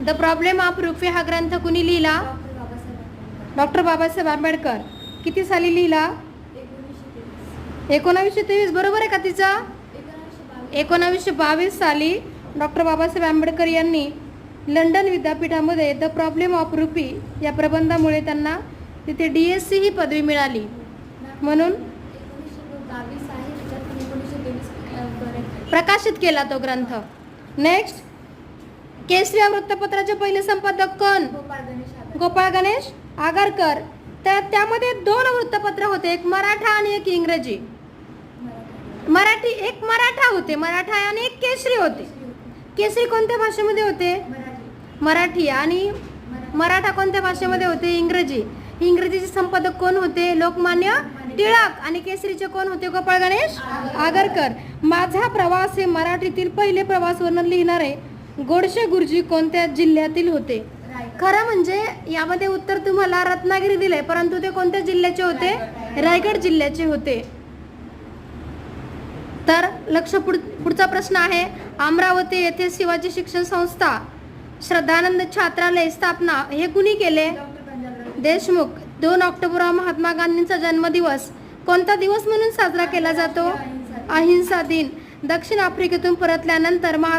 The problem of rupee हा ग्रंथ कुणी लिहिला? डॉक्टर बाबासाहेब आंबेडकर. किती साली लिहिला? 1923. बरोबर आहे का तिचा? 1922 साली डॉक्टर बाबासाहेब आंबेडकर यांनी लंडन विद्यापीठामध्ये द प्रॉब्लेम ऑफ रुपी या प्रबंधामुळे त्यांना तिथे DSc ही पदवी मिळाली. म्हणून प्रकाशित केला तो ग्रंथ. नेक्स्ट, केसरी या वृत्तपत्राचे पहिले संपादक कोण? गोपाळ गणेश आगरकर. त्यामध्ये 2 वृत्तपत्र होते, एक मराठा आणि एक इंग्रजी. एक मराठा होते, मराठा आणि एक केसरी होते. केसरी कोणत्या भाषेमध्ये होते? मराठी. आणि मराठा कोणत्या भाषेमध्ये होते? इंग्रजी. इंग्रजीचे संपादक कोण होते? लोकमान्य टिळक. आणि केसरीचे कोण होते? गोपाळ गणेश आगरकर. माझा प्रवास हे मराठीतील पहिले प्रवास वर्णन लिहिणारे गोडसे गुरुजी कोणत्या जिल्ह्यातील होते? खरं म्हणजे यामध्ये उत्तर तुम्हाला रत्नागिरी दिले, परंतु ते कोणत्या जिल्ह्याचे होते? रायगड जिल्ह्याचे होते. तर पुढचा प्रश्न आहे, अमरावती येथे शिवाजी शिक्षण संस्था श्रद्धानंद छात्रालय स्थापना हे कुणी केले? देशमुख. 2 ऑक्टोबर हा महात्मा गांधींचा जन्मदिवस कोणता दिवस म्हणून साजरा केला जातो? अहिंसा दिन. दक्षिण आफ्रिकेतून परतल्यानंतर